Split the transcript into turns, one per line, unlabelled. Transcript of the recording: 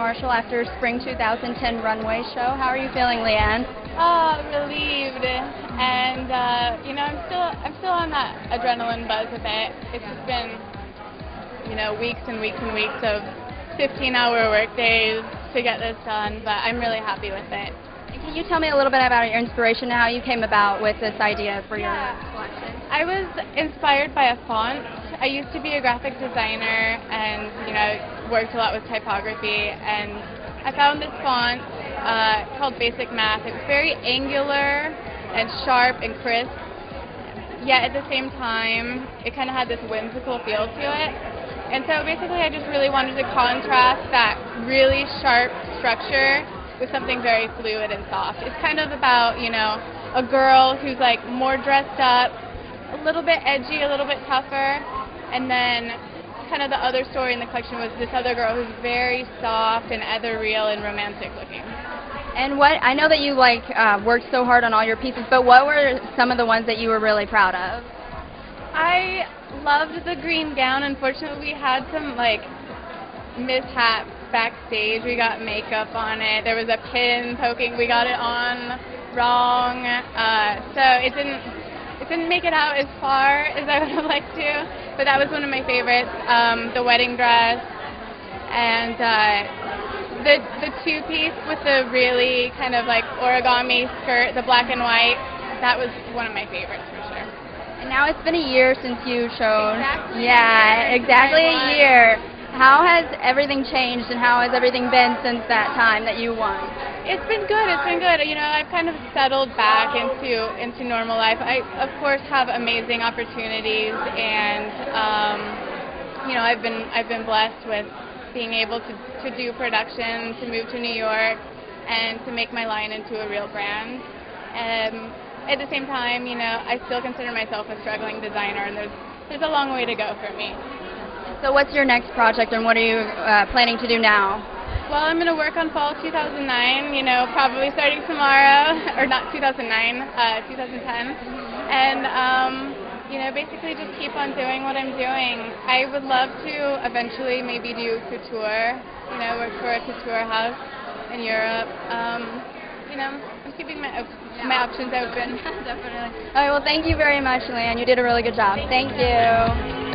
Marshall after Spring 2010 runway show. How are you feeling, Leanne?
Oh, relieved, and I'm still on that adrenaline buzz a bit. It's just been, weeks and weeks and weeks of 15-hour work days to get this done, but I'm really happy with it.
And can you tell me a little bit about your inspiration and how you came about with this idea for your collection?
I was inspired by a font. I used to be a graphic designer and, worked a lot with typography, and I found this font called Basic Math. It was very angular and sharp and crisp, yet at the same time, it kind of had this whimsical feel to it. And so basically I just really wanted to contrast that really sharp structure with something very fluid and soft. It's kind of about, a girl who's like more dressed up, a little bit edgy, a little bit tougher, and then kind of the other story in the collection was this other girl who's very soft and ethereal and romantic looking.
And I know that you worked so hard on all your pieces, but what were some of the ones that you were really proud of?
I loved the green gown. Unfortunately, we had some mishaps backstage. We got makeup on it. There was a pin poking. We got it on wrong, so it didn't make it out as far as I would have liked to. But that was one of my favorites. The wedding dress and the two-piece with the really kind of origami skirt, the black and white. That was one of my favorites for sure.
And now it's been a year since you showed.
Exactly
a year. How has everything changed, and how has everything been since that time that you won?
It's been good. It's been good. I've kind of settled back into normal life. I, of course, have amazing opportunities, and I've been blessed with being able to do production, to move to New York, and to make my line into a real brand. At the same time, I still consider myself a struggling designer, and there's a long way to go for me.
So what's your next project, and what are you planning to do now?
Well, I'm going to work on fall 2009, probably starting tomorrow, or not 2009, 2010. And, basically just keep on doing what I'm doing. I would love to eventually maybe do couture, work for a couture house in Europe. I'm keeping my options open.
Definitely. All right, well, thank you very much, Leanne. You did a really good job. Thank you.